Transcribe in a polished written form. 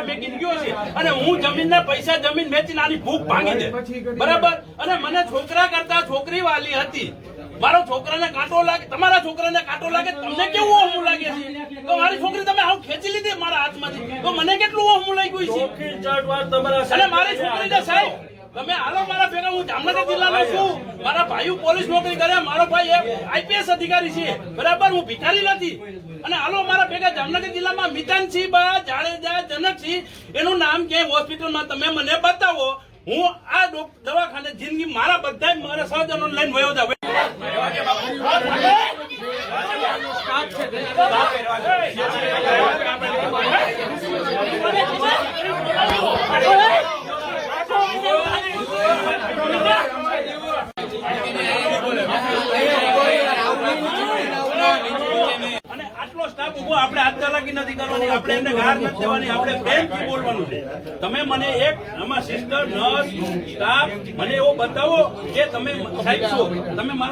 મારા મેકીને ગયો છે અને હું જમીનના પૈસા જમીન વેચીને આની ભૂખ ભાંગી દે, બરાબર? અને મને છોકરા કરતા છોકરી વાલી હતી. મારો છોકરાને કાંટો લાગે, તમારા છોકરાને કાંટો લાગે, તમને કેવું ઓહમું લાગે છે? તો મારી છોકરી તમે આવું ખેંચી લીધી મારા હાથમાંથી, તો મને કેટલું ઓહમું લાગ્યું છે? અને મારી છોકરીને સાહેબ તમે હાલો મારા ભેગા, હું જામનગર જિલ્લાનો છું, મારા ભાઈઓ પોલીસ નોકરી કરે, મારો ભાઈ આઈપીએસ અધિકારી છે, બરાબર? હું ભિખારી નથી. અને હાલો મારા ભેગા જામનગર જિલ્લામાં મિતાનસિંહ જાડેજા જનકસિંહ એનું નામ કે હોસ્પિટલમાં તમે મને બતાવો. હું આ દવાખાને જિંદગી મારા બધા મારા સહજનો લઈને વયો જાવ. અને આટલો સ્ટાફ ઉભો, આપણે હાથ ચાલાકી નથી કરવાની, આપણે એમને ગાર નથી દેવાની, આપણે પ્રેમથી બોલવાનું છે. તમે મને એક આમાં સિસ્ટર, નર્સ, સ્ટાફ મને એવો બતાવો કે તમે સાહેબ છો, તમે મારા